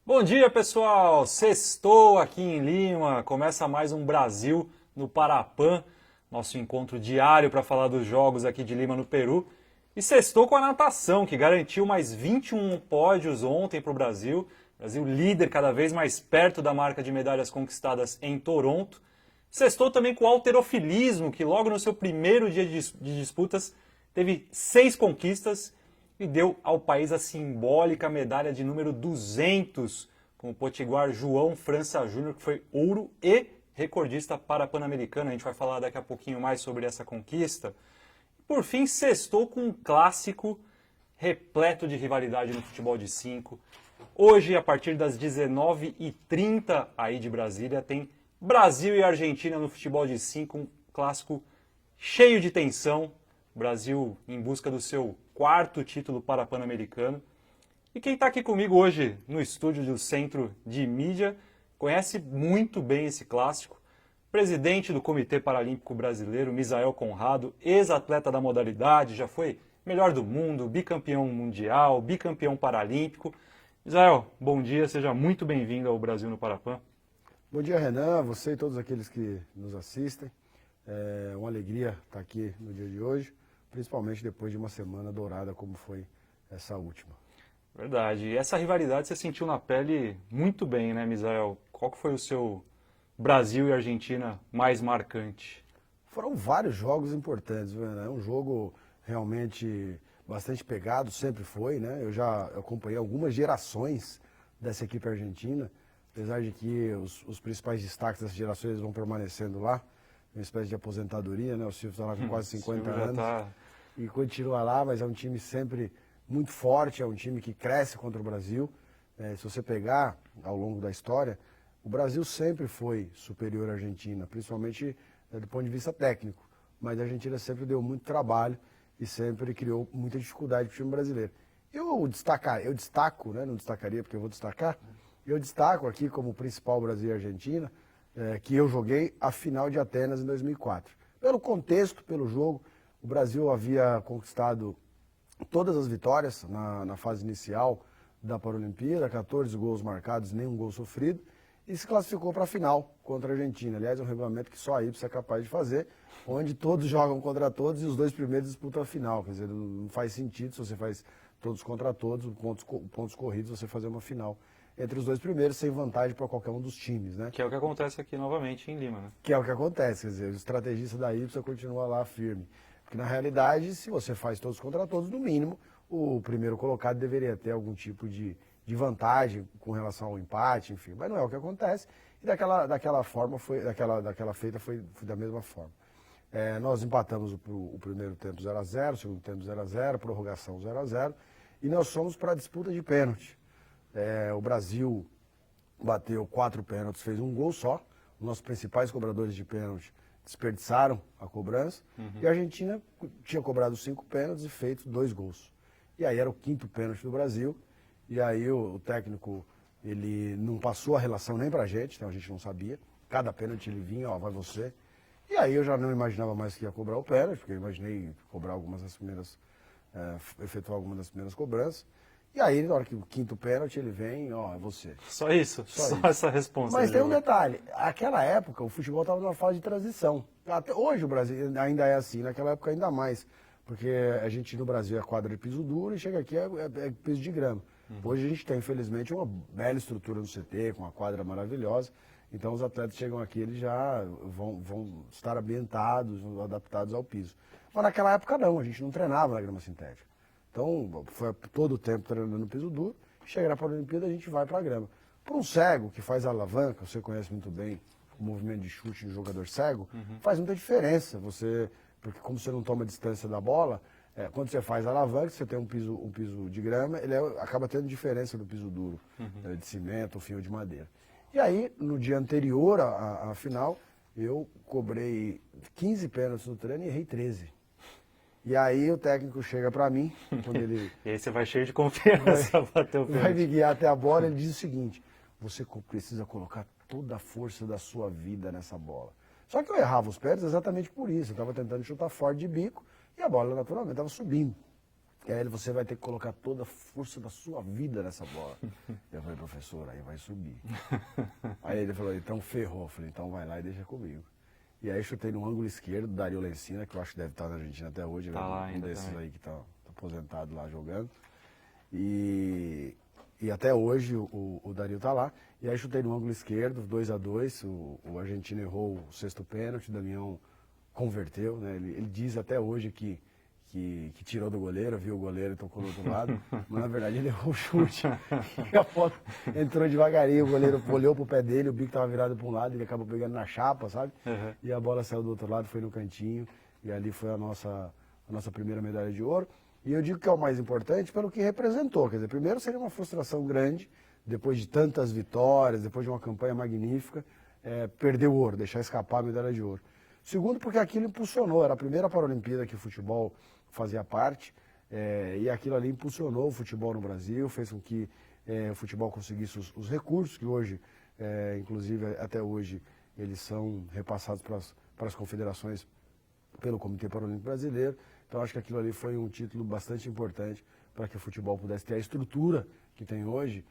Bom dia, pessoal! Sextou aqui em Lima, começa mais um Brasil no Parapan, nosso encontro diário para falar dos jogos aqui de Lima, no Peru. E sextou com a natação, que garantiu mais 21 pódios ontem para o Brasil. Brasil líder, cada vez mais perto da marca de medalhas conquistadas em Toronto. Sextou também com o halterofilismo, que logo no seu primeiro dia de disputas teve 6 conquistas e deu ao país a simbólica medalha de número 200, com o potiguar João França Júnior, que foi ouro e recordista para a Pan-Americana. A gente vai falar daqui a pouquinho mais sobre essa conquista. Por fim, sextou com um clássico repleto de rivalidade no futebol de 5. Hoje, a partir das 19h30 aí de Brasília, tem Brasil e Argentina no futebol de 5, um clássico cheio de tensão. Brasil em busca do seu 4º título para a Pan-Americano. E quem está aqui comigo hoje no estúdio do Centro de Mídia conhece muito bem esse clássico. Presidente do Comitê Paralímpico Brasileiro, Misael Conrado, ex-atleta da modalidade, já foi melhor do mundo, bicampeão mundial, bicampeão paralímpico. Misael, bom dia, seja muito bem-vindo ao Brasil no Parapan. Bom dia, Renan, você e todos aqueles que nos assistem. É uma alegria estar aqui no dia de hoje, principalmente depois de uma semana dourada como foi essa última. Verdade. E essa rivalidade você sentiu na pele muito bem, né, Misael? Qual que foi o seu Brasil e Argentina mais marcante? Foram vários jogos importantes, né? É um jogo realmente bastante pegado, sempre foi, né? Eu já acompanhei algumas gerações dessa equipe argentina, apesar de que os principais destaques dessas gerações vão permanecendo lá, uma espécie de aposentadoria, né? O Silvio está lá com quase 50 anos e continua lá, mas é um time sempre muito forte, é um time que cresce contra o Brasil. Se você pegar ao longo da história, o Brasil sempre foi superior à Argentina, principalmente do ponto de vista técnico, mas a Argentina sempre deu muito trabalho e sempre criou muita dificuldade para o time brasileiro. Eu destaco, né? Não destacaria porque eu vou destacar, eu destaco aqui como principal Brasil e Argentina, que eu joguei a final de Atenas em 2004. Pelo contexto, pelo jogo, o Brasil havia conquistado todas as vitórias na fase inicial da Paralimpíada, 14 gols marcados, nenhum gol sofrido, e se classificou para a final contra a Argentina. Aliás, é um regulamento que só a IPSA é capaz de fazer, onde todos jogam contra todos e os dois primeiros disputam a final. Quer dizer, não faz sentido se você faz todos contra todos, pontos corridos, você fazer uma final entre os dois primeiros, sem vantagem para qualquer um dos times, né? Que é o que acontece aqui novamente em Lima, né? Que é o que acontece, quer dizer, o estrategista da IPSA continua lá firme. Porque na realidade, se você faz todos contra todos, no mínimo, o primeiro colocado deveria ter algum tipo de vantagem com relação ao empate, enfim. Mas não é o que acontece. E daquela feita foi da mesma forma. Nós empatamos o primeiro tempo 0-0, o segundo tempo 0-0, prorrogação 0-0, e nós fomos para a disputa de pênalti. O Brasil bateu 4 pênaltis, fez um gol só. Os nossos principais cobradores de pênalti desperdiçaram a cobrança. E a Argentina tinha cobrado 5 pênaltis e feito 2 gols. E aí era o 5º pênalti do Brasil. E aí o técnico, ele não passou a relação nem pra gente, então a gente não sabia. Cada pênalti ele vinha, ó, vai você. E aí eu já não imaginava mais que ia cobrar o pênalti, porque eu imaginei cobrar efetuar algumas das primeiras cobranças. E aí, na hora que o 5º pênalti, ele vem, ó, é você. Só isso? Só essa resposta. Mas tem um detalhe, aquela época o futebol estava numa fase de transição. Até hoje o Brasil ainda é assim, naquela época ainda mais. Porque a gente no Brasil é quadra de piso duro e chega aqui é piso de grama. Hoje a gente tem, infelizmente, uma bela estrutura no CT, com uma quadra maravilhosa. Então os atletas chegam aqui, eles já vão estar ambientados, adaptados ao piso. Mas naquela época não, a gente não treinava na grama sintética. Então, foi todo o tempo treinando no piso duro, chega para a Olimpíada, a gente vai para a grama. Para um cego que faz alavanca, você conhece muito bem o movimento de chute de jogador cego, faz muita diferença. Porque como você não toma distância da bola, quando você faz alavanca, você tem um piso de grama, ele acaba tendo diferença do piso duro, de cimento ou fio de madeira. E aí, no dia anterior à final, eu cobrei 15 pênaltis no treino e errei 13. E aí o técnico chega para mim, quando ele... E aí você vai cheio de confiança para bater o pênalti. Vai me guiar até a bola, ele diz o seguinte: você precisa colocar toda a força da sua vida nessa bola. Só que eu errava os pés exatamente por isso. Eu estava tentando chutar forte de bico e a bola naturalmente estava subindo. E aí você vai ter que colocar toda a força da sua vida nessa bola. Eu falei, professor, aí vai subir. Aí ele falou, então ferrou. Eu falei, então vai lá e deixa comigo. E aí chutei no ângulo esquerdo, Dario Lencina, que eu acho que deve estar na Argentina até hoje. Tá lá Um ainda desses também. aí que tá aposentado lá jogando. E até hoje o Dario tá lá. E aí chutei no ângulo esquerdo, 2-2. O argentino errou o sexto pênalti, o Damião converteu, né? Ele diz até hoje que tirou do goleiro, viu o goleiro e tocou do outro lado, mas na verdade ele errou o chute. E a bola entrou devagarinho, o goleiro olhou pro pé dele, o bico tava virado para um lado, ele acabou pegando na chapa, sabe? Uhum. E a bola saiu do outro lado, foi no cantinho, e ali foi a nossa primeira medalha de ouro. E eu digo que é o mais importante pelo que representou, quer dizer, primeiro seria uma frustração grande, depois de tantas vitórias, depois de uma campanha magnífica, perder o ouro, deixar escapar a medalha de ouro. Segundo, porque aquilo impulsionou, era a primeira Paralimpíada que o futebol fazia parte, e aquilo ali impulsionou o futebol no Brasil, fez com que o futebol conseguisse os recursos, que hoje, inclusive até hoje, eles são repassados para as confederações pelo Comitê Paralímpico Brasileiro. Então acho que aquilo ali foi um título bastante importante para que o futebol pudesse ter a estrutura que tem hoje,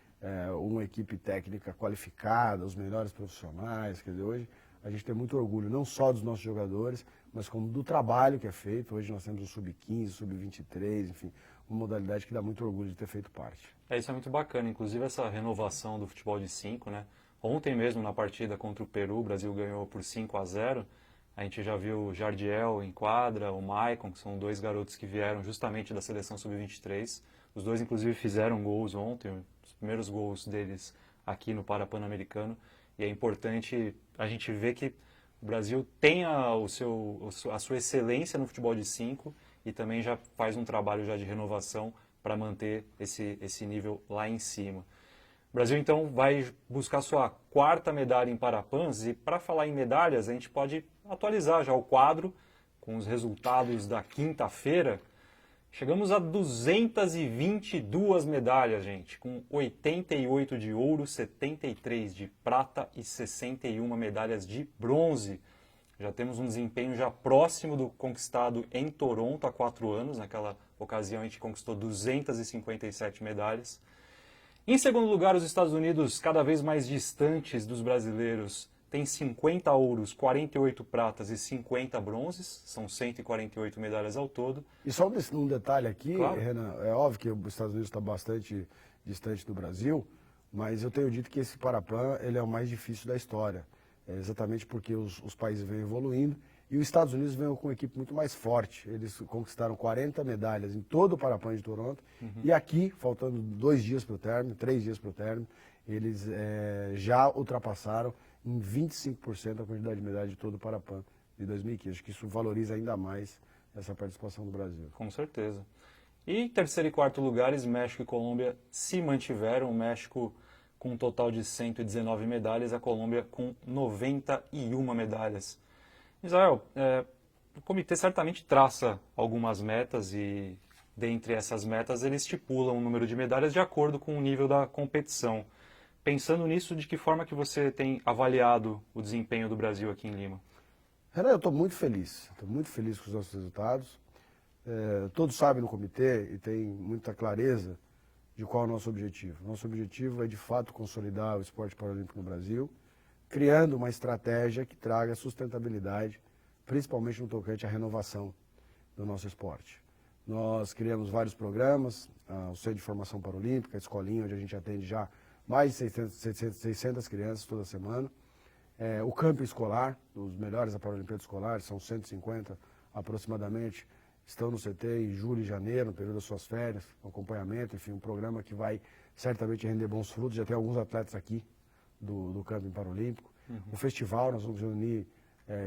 uma equipe técnica qualificada, os melhores profissionais, quer dizer, hoje a gente tem muito orgulho, não só dos nossos jogadores, mas como do trabalho que é feito. Hoje nós temos o Sub-15, Sub-23, enfim, uma modalidade que dá muito orgulho de ter feito parte. Isso é muito bacana, inclusive essa renovação do futebol de 5, né? Ontem mesmo, na partida contra o Peru, o Brasil ganhou por 5-0. A gente já viu o Jardiel em quadra, o Maicon, que são dois garotos que vieram justamente da seleção Sub-23. Os dois, inclusive, fizeram gols ontem, os primeiros gols deles aqui no Parapan-Americano. E é importante a gente ver que o Brasil tem a sua excelência no futebol de 5 e também já faz um trabalho já de renovação para manter esse nível lá em cima. O Brasil, então, vai buscar sua quarta medalha em Parapans, e para falar em medalhas, a gente pode atualizar já o quadro com os resultados da quinta-feira. Chegamos a 222 medalhas, gente, com 88 de ouro, 73 de prata e 61 medalhas de bronze. Já temos um desempenho já próximo do conquistado em Toronto há 4 anos. Naquela ocasião a gente conquistou 257 medalhas. Em segundo lugar, os Estados Unidos, cada vez mais distantes dos brasileiros, tem 50 ouros, 48 pratas e 50 bronzes, são 148 medalhas ao todo. E só um detalhe aqui, Claro. Renan, é óbvio que os Estados Unidos está bastante distante do Brasil, mas eu tenho dito que esse Parapan ele é o mais difícil da história, exatamente porque os países vêm evoluindo e os Estados Unidos vêm com uma equipe muito mais forte. Eles conquistaram 40 medalhas em todo o Parapan de Toronto e aqui, faltando 2 dias para o término, 3 dias para o término, eles já ultrapassaram em 25% a quantidade de medalhas de todo o Parapan de 2015. Acho que isso valoriza ainda mais essa participação do Brasil. Com certeza. E em terceiro e quarto lugares, México e Colômbia se mantiveram. O México com um total de 119 medalhas, a Colômbia com 91 medalhas. Israel, o comitê certamente traça algumas metas e, dentre essas metas, eles estipulam o número de medalhas de acordo com o nível da competição. Pensando nisso, de que forma que você tem avaliado o desempenho do Brasil aqui em Lima? Renan, eu estou muito feliz com os nossos resultados. Todos sabem no comitê e tem muita clareza de qual é o nosso objetivo. Nosso objetivo é, de fato, consolidar o esporte paralímpico no Brasil, criando uma estratégia que traga sustentabilidade, principalmente no tocante à renovação do nosso esporte. Nós criamos vários programas, o Centro de Formação Paralímpica, a escolinha, onde a gente atende já mais de 600 crianças toda semana. O campo escolar, os melhores da Paralimpíada Escolar, são 150 aproximadamente, estão no CT em julho e janeiro, no período das suas férias, um acompanhamento, enfim, um programa que vai certamente render bons frutos. Já tem alguns atletas aqui do camping paralímpico. O festival, nós vamos reunir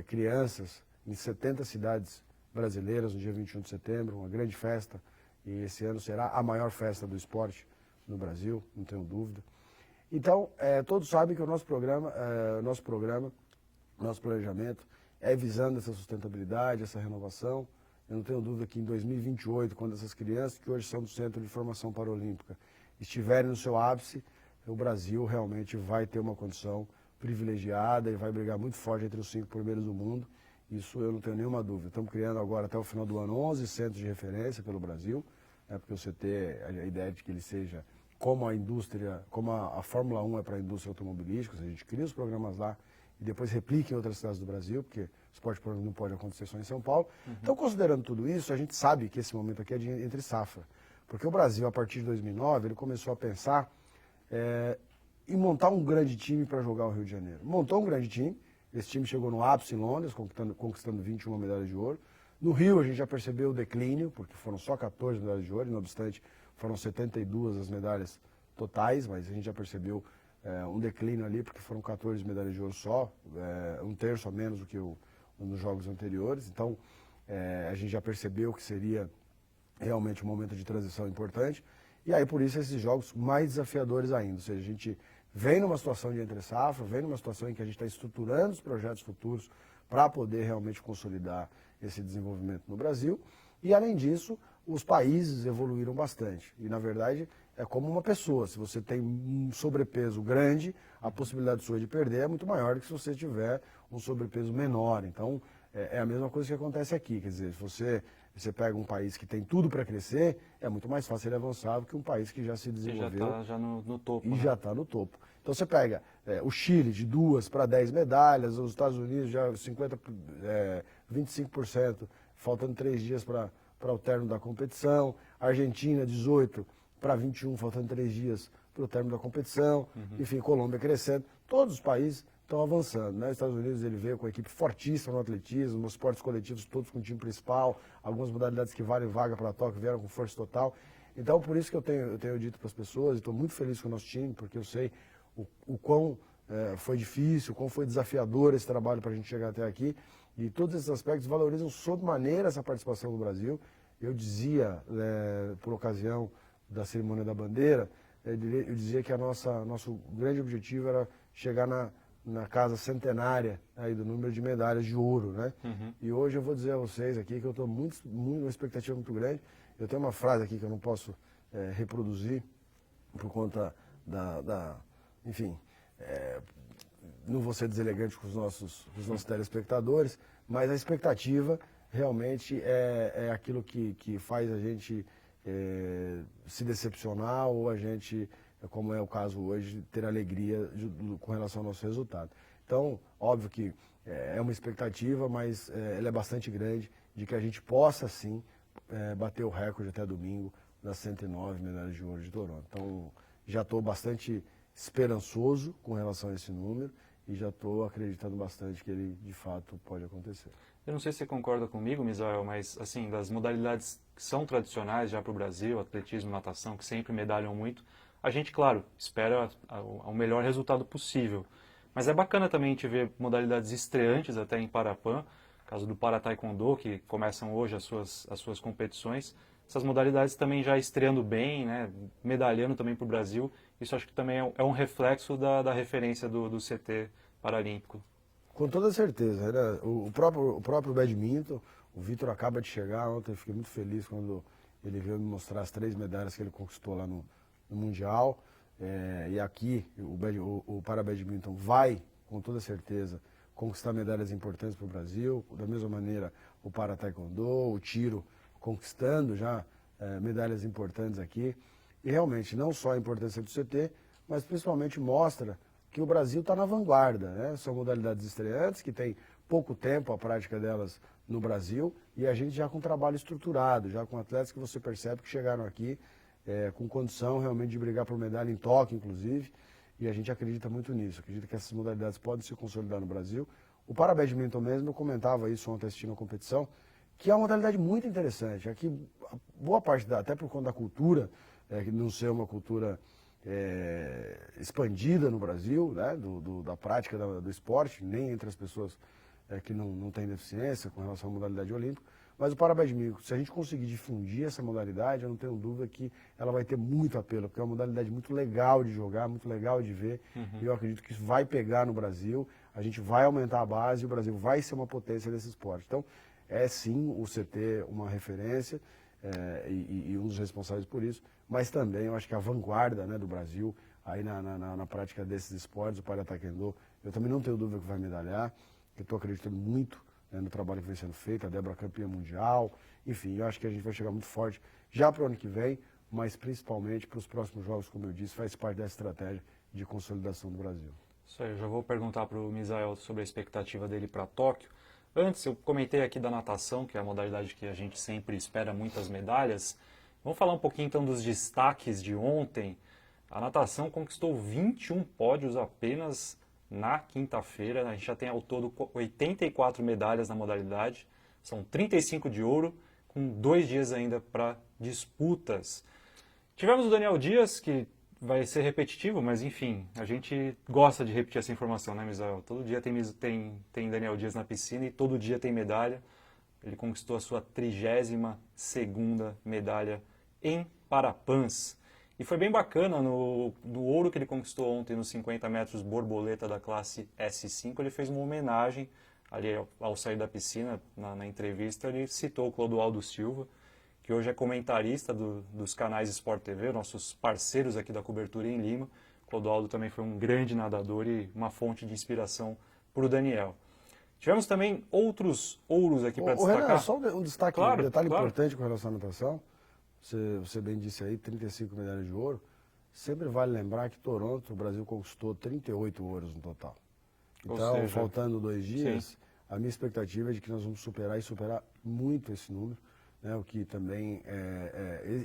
crianças em 70 cidades brasileiras no dia 21 de setembro, uma grande festa, e esse ano será a maior festa do esporte no Brasil, não tenho dúvida. Então, todos sabem que o nosso planejamento é visando essa sustentabilidade, essa renovação. Eu não tenho dúvida que em 2028, quando essas crianças, que hoje são do Centro de Formação Paralímpica, estiverem no seu ápice, o Brasil realmente vai ter uma condição privilegiada e vai brigar muito forte entre os 5 primeiros do mundo. Isso eu não tenho nenhuma dúvida. Estamos criando agora, até o final do ano, 11 centros de referência pelo Brasil. né, porque o CT, a ideia é de que ele seja como a indústria, como a Fórmula 1 é para a indústria automobilística, ou seja, a gente cria os programas lá e depois replica em outras cidades do Brasil, porque o esporte por não pode acontecer só em São Paulo. Então, considerando tudo isso, a gente sabe que esse momento aqui é de entre safra, porque o Brasil, a partir de 2009, ele começou a pensar em montar um grande time para jogar o Rio de Janeiro. Montou um grande time, esse time chegou no ápice em Londres, conquistando 21 medalhas de ouro. No Rio a gente já percebeu o declínio, porque foram só 14 medalhas de ouro, e não obstante foram 72 as medalhas totais, mas a gente já percebeu um declínio ali, porque foram 14 medalhas de ouro só, um terço a menos do que nos jogos anteriores. Então a gente já percebeu que seria realmente um momento de transição importante. E aí por isso esses jogos mais desafiadores ainda, ou seja, a gente vem numa situação de entre safra, vem numa situação em que a gente está estruturando os projetos futuros para poder realmente consolidar esse desenvolvimento no Brasil. E, além disso, os países evoluíram bastante. E, na verdade, é como uma pessoa. Se você tem um sobrepeso grande, a possibilidade sua de perder é muito maior do que se você tiver um sobrepeso menor. Então, é a mesma coisa que acontece aqui. Quer dizer, se você pega um país que tem tudo para crescer, é muito mais fácil ele avançar do que um país que já se desenvolveu. E já está no topo. E né? já está no topo. Então você pega o Chile de 2 para 10 medalhas, os Estados Unidos já 25%, faltando 3 dias para o término da competição, a Argentina 18 para 21, faltando 3 dias para o término da competição, enfim, Colômbia crescendo, todos os países estão avançando, né? Os Estados Unidos ele veio com uma equipe fortíssima no atletismo, nos esportes coletivos todos com o time principal, algumas modalidades que valem vaga para Tóquio vieram com força total. Então, por isso que eu tenho dito para as pessoas, e estou muito feliz com o nosso time, porque eu sei o quão foi difícil, o quão foi desafiador esse trabalho para a gente chegar até aqui. E todos esses aspectos valorizam sobremaneira essa participação do Brasil. Eu dizia, por ocasião da cerimônia da bandeira, eu dizia que nosso grande objetivo era chegar na casa centenária aí do número de medalhas de ouro, né? E hoje eu vou dizer a vocês aqui que eu estou uma expectativa muito grande. Eu tenho uma frase aqui que eu não posso reproduzir por conta enfim, não vou ser deselegante com os nossos telespectadores, mas a expectativa realmente é aquilo que faz a gente se decepcionar ou a gente, como é o caso hoje, ter alegria com relação ao nosso resultado. Então, óbvio que é uma expectativa, mas ela é bastante grande de que a gente possa sim bater o recorde até domingo das 109 medalhas de ouro de Toronto. Então, já estou bastante esperançoso com relação a esse número e já estou acreditando bastante que ele de fato pode acontecer. Eu não sei se você concorda comigo, Misael, mas assim, das modalidades que são tradicionais já para o Brasil, atletismo, natação, que sempre medalham muito, a gente, claro, espera o melhor resultado possível. Mas é bacana também a gente ver modalidades estreantes até em Parapan, caso do Para-Taekwondo, que começam hoje as suas competições. Essas modalidades também já estreando bem, né, medalhando também para o Brasil. Isso acho que também é um reflexo da referência do CT Paralímpico. Com toda certeza. Né? O próprio badminton, o Vitor acaba de chegar ontem, eu fiquei muito feliz quando ele veio me mostrar as 3 medalhas que ele conquistou lá no Mundial. E aqui o Para-Badminton vai, com toda certeza, conquistar medalhas importantes para o Brasil. Da mesma maneira, o Para-Taekwondo, o tiro, conquistando já medalhas importantes aqui. E realmente, não só a importância do CT, mas principalmente mostra que o Brasil está na vanguarda, né? São modalidades estreantes, que tem pouco tempo a prática delas no Brasil, e a gente já com trabalho estruturado, já com atletas que você percebe que chegaram aqui com condição realmente de brigar por medalha em Tóquio, inclusive, e a gente acredita muito nisso, acredita que essas modalidades podem se consolidar no Brasil. O Para-Badminton mesmo, eu comentava isso ontem assistindo a competição, que é uma modalidade muito interessante. Aqui, boa parte, até por conta da cultura, que não ser uma cultura expandida no Brasil, né, da prática do esporte, nem entre as pessoas que não têm deficiência com relação à modalidade olímpica, mas o Para-Badminton, se a gente conseguir difundir essa modalidade, eu não tenho dúvida que ela vai ter muito apelo, porque é uma modalidade muito legal de jogar, muito legal de ver, e eu acredito que isso vai pegar no Brasil, a gente vai aumentar a base e o Brasil vai ser uma potência desse esporte. Então, é sim o CT uma referência e um dos responsáveis por isso, mas também eu acho que a vanguarda, né, do Brasil, aí na prática desses esportes, o Para-Taekwondo, eu também não tenho dúvida que vai medalhar, eu estou acreditando muito no trabalho que vem sendo feito, a Débora campeã mundial, enfim, eu acho que a gente vai chegar muito forte já para o ano que vem, mas principalmente para os próximos jogos, como eu disse, faz parte dessa estratégia de consolidação do Brasil. Isso aí, eu já vou perguntar para o Misael sobre a expectativa dele para Tóquio. Antes, eu comentei aqui da natação, que é a modalidade que a gente sempre espera muitas medalhas. Vamos falar um pouquinho então dos destaques de ontem. A natação conquistou 21 pódios apenas na quinta-feira. A gente já tem ao todo 84 medalhas na modalidade. São 35 de ouro, com 2 dias ainda para disputas. Tivemos o Daniel Dias, que vai ser repetitivo, mas enfim, a gente gosta de repetir essa informação, né, Misael? Todo dia tem Daniel Dias na piscina e todo dia tem medalha. Ele conquistou a sua 32ª medalha em Parapãs. E foi bem bacana, no ouro que ele conquistou ontem nos 50 metros borboleta da classe S5, ele fez uma homenagem ali ao sair da piscina, na entrevista, ele citou o Clodoaldo Silva, que hoje é comentarista dos canais Sport TV, nossos parceiros aqui da cobertura em Lima. O Clodoaldo também foi um grande nadador e uma fonte de inspiração para o Daniel. Tivemos também outros ouros aqui para destacar. Renan, só um destaque, claro, um detalhe claro. importante com relação à natação. Você bem disse aí, 35 medalhas de ouro. Sempre vale lembrar que Toronto, o Brasil conquistou 38 ouros no total. Então, seja, faltando 2 dias, sim. a minha expectativa é de que nós vamos superar muito esse número. Né, o que também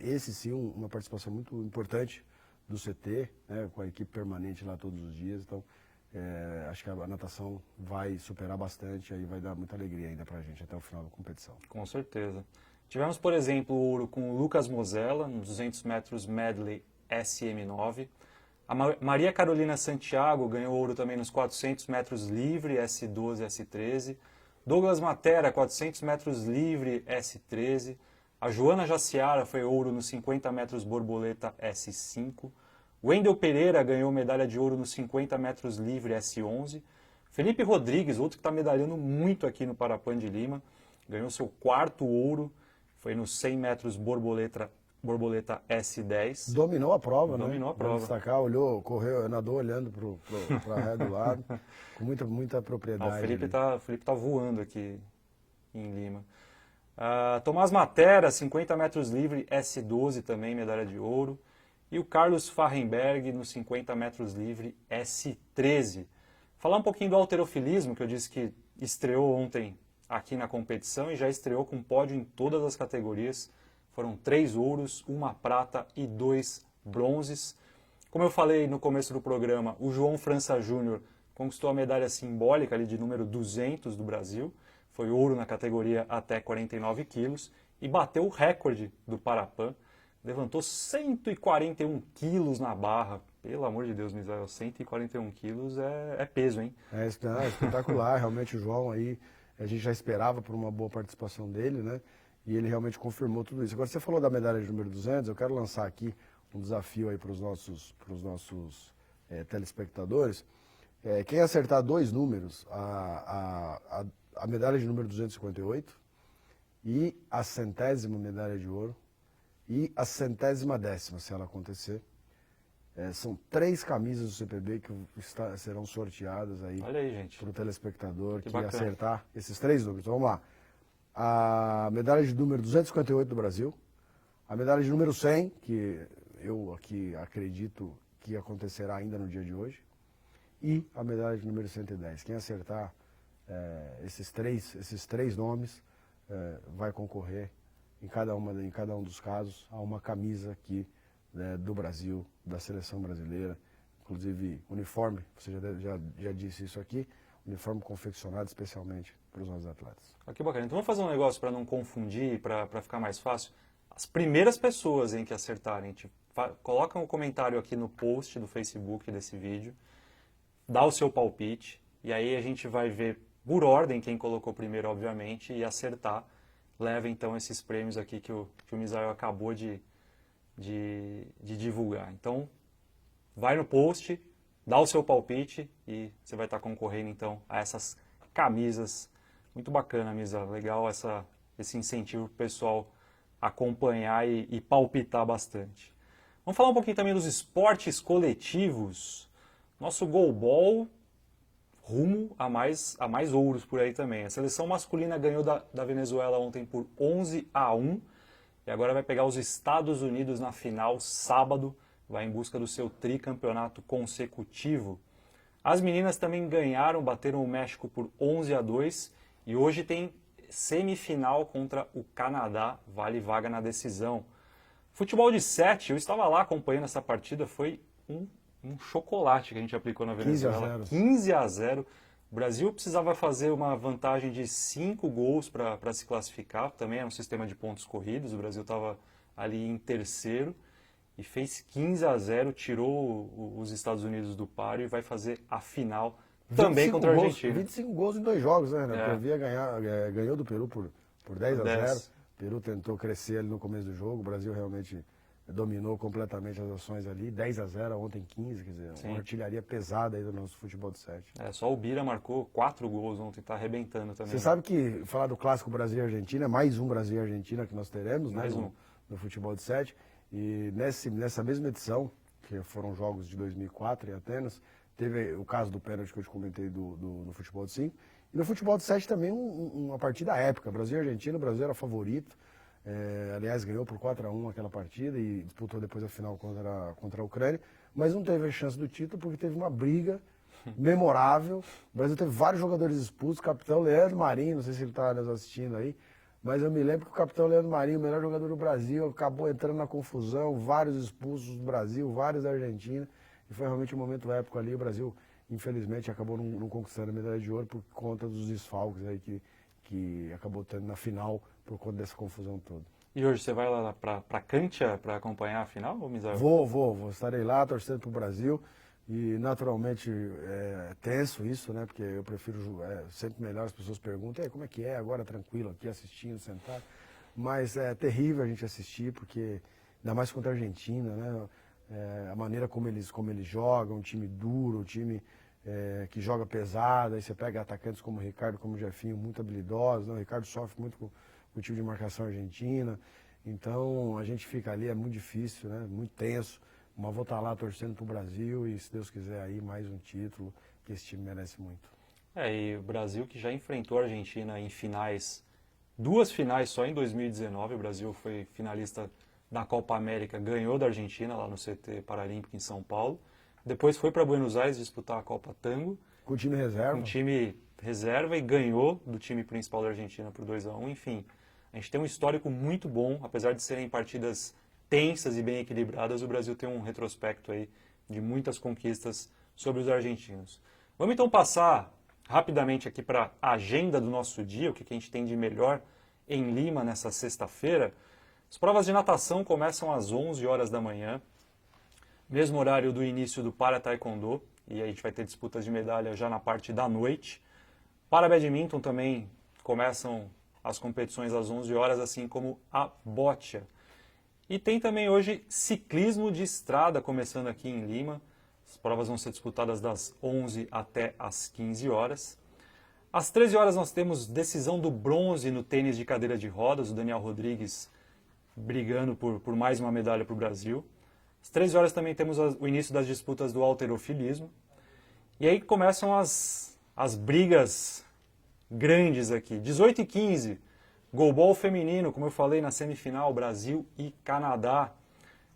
esse sim uma participação muito importante do CT, né, com a equipe permanente lá todos os dias. Então, acho que a natação vai superar bastante, aí vai dar muita alegria ainda pra gente até o final da competição. Com certeza. Tivemos, por exemplo, o ouro com o Lucas Mosella, nos 200 metros medley SM9. A Maria Carolina Santiago ganhou ouro também nos 400 metros livre S12 S13. Douglas Matera, 400 metros livre S13. A Joana Jaciara foi ouro nos 50 metros borboleta S5. Wendel Pereira ganhou medalha de ouro nos 50 metros livre S11. Felipe Rodrigues, outro que está medalhando muito aqui no Parapã de Lima, ganhou seu 4º ouro, foi nos 100 metros borboleta S10. Dominou a prova, né? Dominou a prova. Vamos destacar, olhou, correu, nadou olhando para a ré do lado, com muita propriedade. O Felipe tá voando aqui em Lima. Tomás Matera, 50 metros livre S12 também, medalha de ouro. E o Carlos Farrenberg nos 50 metros livre S13. Falar um pouquinho do halterofilismo, que eu disse que estreou ontem aqui na competição e já estreou com pódio em todas as categorias. Foram 3 ouros, 1 prata e 2 bronzes. Como eu falei no começo do programa, o João França Júnior conquistou a medalha simbólica ali de número 200 do Brasil. Foi ouro na categoria até 49 quilos e bateu o recorde do Parapã. Levantou 141 quilos na barra. Pelo amor de Deus, Misael, 141 quilos é peso, hein? É espetacular, realmente o João aí, a gente já esperava por uma boa participação dele, né? E ele realmente confirmou tudo isso. Agora, você falou da medalha de número 200, eu quero lançar aqui um desafio aí para os nossos telespectadores. Quem acertar 2 números, a medalha de número 258 e a 100ª medalha de ouro e a 110ª, se ela acontecer. São 3 camisas do CPB que serão sorteadas aí para o telespectador que acertar esses 3 números. Então, vamos lá. A medalha de número 258 do Brasil, a medalha de número 100, que eu aqui acredito que acontecerá ainda no dia de hoje, e a medalha de número 110. Quem acertar esses três nomes vai concorrer em cada um dos casos a uma camisa aqui do Brasil, da seleção brasileira, inclusive uniforme, você já disse isso aqui, uniforme confeccionado especialmente para os nossos atletas. Que bacana. Então vamos fazer um negócio para não confundir, para ficar mais fácil. As primeiras pessoas que acertarem, colocam um comentário aqui no post do Facebook desse vídeo, dá o seu palpite, e aí a gente vai ver por ordem quem colocou primeiro, obviamente, e acertar, leva então esses prêmios aqui que o Misael acabou de divulgar. Então, vai no post, dá o seu palpite e você vai estar concorrendo então a essas camisas. Muito bacana, Misa. Legal esse incentivo para o pessoal acompanhar e palpitar bastante. Vamos falar um pouquinho também dos esportes coletivos. Nosso goalball rumo a mais ouros por aí também. A seleção masculina ganhou da Venezuela ontem por 11-1. e agora vai pegar os Estados Unidos na final sábado, vai em busca do seu tricampeonato consecutivo. As meninas também ganharam, bateram o México por 11-2 e hoje tem semifinal contra o Canadá, vale vaga na decisão. Futebol de 7, eu estava lá acompanhando essa partida, foi um chocolate que a gente aplicou na Venezuela. 15-0. O Brasil precisava fazer uma vantagem de 5 gols para se classificar, também era um sistema de pontos corridos, o Brasil estava ali em terceiro e fez 15-0, tirou os Estados Unidos do páreo e vai fazer a final também contra a Argentina. 25 gols em 2 jogos, né? A Bolívia ganhou do Peru por 10-0. O Peru tentou crescer ali no começo do jogo, o Brasil realmente dominou completamente as ações ali, 10-0, ontem 15, quer dizer, uma artilharia pesada aí do nosso futebol de 7. Só o Bira marcou 4 gols ontem, tá arrebentando também. Você sabe que falar do clássico Brasil e Argentina, é mais um Brasil e Argentina que nós teremos, mais né, no futebol de 7, e nessa mesma edição, que foram jogos de 2004 em Atenas, teve o caso do pênalti que eu te comentei no futebol de 5, e no futebol de 7 também uma partida épica, Brasil e Argentina, o Brasil era favorito, aliás, ganhou por 4-1 aquela partida e disputou depois a final contra a Ucrânia, mas não teve a chance do título porque teve uma briga memorável. O Brasil teve vários jogadores expulsos, o capitão Leandro Marinho, não sei se ele está nos assistindo aí, mas eu me lembro que o capitão Leandro Marinho, o melhor jogador do Brasil, acabou entrando na confusão, vários expulsos do Brasil, vários da Argentina, e foi realmente um momento épico ali. O Brasil, infelizmente, acabou não conquistando a medalha de ouro por conta dos desfalques aí que acabou tendo na final por conta dessa confusão toda. E hoje você vai lá para Cantia para acompanhar a final, ou Misael? Vou. Estarei lá torcendo para o Brasil. E naturalmente é tenso isso, né? Porque eu prefiro sempre melhor as pessoas perguntam, como é que é agora tranquilo aqui assistindo, sentado. Mas é terrível a gente assistir, porque ainda mais contra a Argentina, né? A maneira como eles jogam, um time duro, um time que joga pesado, aí você pega atacantes como o Ricardo, como o Jefinho, muito habilidosos, né? O Ricardo sofre muito com o time de marcação argentina, então a gente fica ali, é muito difícil, né? Muito tenso. Mas vou estar lá torcendo para o Brasil e, se Deus quiser, aí mais um título que esse time merece muito. E o Brasil que já enfrentou a Argentina em finais, 2 finais só em 2019, o Brasil foi finalista da Copa América, ganhou da Argentina lá no CT Paralímpico em São Paulo, depois foi para Buenos Aires disputar a Copa Tango. Com o time reserva? Com o time reserva e ganhou do time principal da Argentina por 2-1, enfim. A gente tem um histórico muito bom, apesar de serem partidas tensas e bem equilibradas, o Brasil tem um retrospecto aí de muitas conquistas sobre os argentinos. Vamos então passar rapidamente aqui para a agenda do nosso dia, o que a gente tem de melhor em Lima nessa sexta-feira. As provas de natação começam às 11 horas da manhã, mesmo horário do início do Para-Taekwondo, e aí a gente vai ter disputas de medalha já na parte da noite. Para badminton também começam as competições às 11 horas, assim como a bocha. E tem também hoje ciclismo de estrada começando aqui em Lima. As provas vão ser disputadas das 11 até as 15 horas. Às 13 horas nós temos decisão do bronze no tênis de cadeira de rodas, o Daniel Rodrigues brigando por mais uma medalha para o Brasil. Às 13 horas também temos o início das disputas do halterofilismo. E aí começam as brigas grandes aqui. 18h15. Goalball feminino, como eu falei, na semifinal, Brasil e Canadá.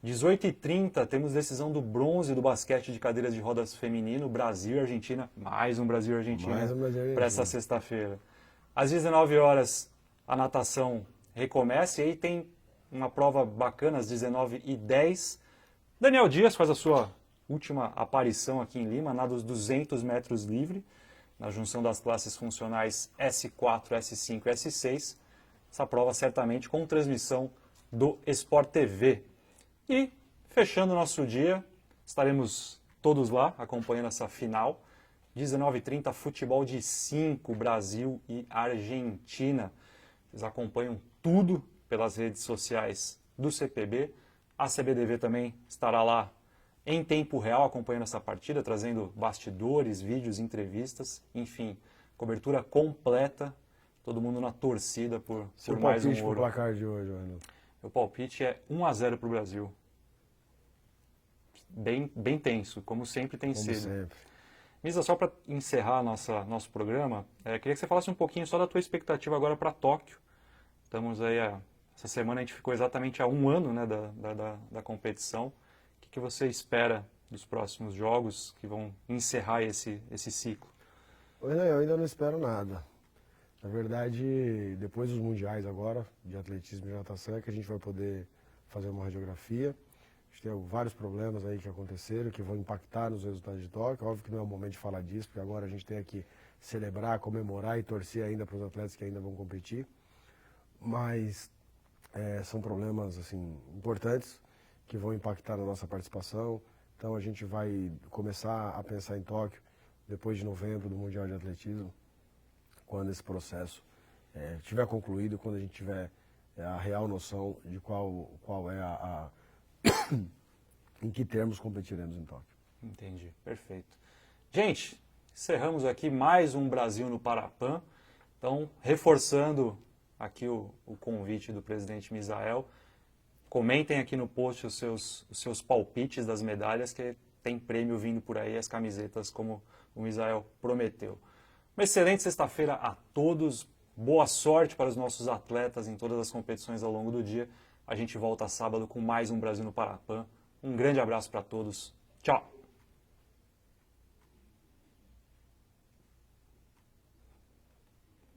18h30, temos decisão do bronze do basquete de cadeiras de rodas feminino, Brasil e Argentina. Mais um Brasil e Argentina para essa sexta-feira. Às 19 horas, a natação recomeça e aí tem uma prova bacana, às 19h10. Daniel Dias faz a sua última aparição aqui em Lima, nada dos 200 metros livre, na junção das classes funcionais S4, S5 e S6. Essa prova certamente com transmissão do Sport TV. E, fechando o nosso dia, estaremos todos lá acompanhando essa final. 19h30, futebol de 5, Brasil e Argentina. Vocês acompanham tudo pelas redes sociais do CPB. A CBDV também estará lá em tempo real acompanhando essa partida, trazendo bastidores, vídeos, entrevistas, enfim, cobertura completa. Todo mundo na torcida por mais um ouro. Seu palpite pro placar de hoje, Arnaldo? Meu palpite é 1-0 para o Brasil. Bem tenso, como sempre tem sido. Sempre. Misa, só para encerrar nosso programa, queria que você falasse um pouquinho só da tua expectativa agora para Tóquio. Estamos aí a Essa semana a gente ficou exatamente há um ano, né, da competição. O que você espera dos próximos jogos que vão encerrar esse ciclo? Eu ainda não espero nada. Na verdade, depois dos mundiais agora, de atletismo e natação, é que a gente vai poder fazer uma radiografia. A gente tem vários problemas aí que aconteceram, que vão impactar nos resultados de Tóquio. Óbvio que não é o momento de falar disso, porque agora a gente tem que celebrar, comemorar e torcer ainda para os atletas que ainda vão competir. Mas são problemas assim, importantes que vão impactar na nossa participação. Então a gente vai começar a pensar em Tóquio depois de novembro do Mundial de Atletismo, quando esse processo tiver concluído, quando a gente tiver a real noção de qual é em que termos competiremos em Tóquio. Entendi, perfeito. Gente, encerramos aqui mais um Brasil no Parapan. Então, reforçando aqui o convite do presidente Misael, comentem aqui no post os seus palpites das medalhas, que tem prêmio vindo por aí, as camisetas, como o Misael prometeu. Uma excelente sexta-feira a todos, boa sorte para os nossos atletas em todas as competições ao longo do dia. A gente volta sábado com mais um Brasil no Parapan. Um grande abraço para todos, tchau!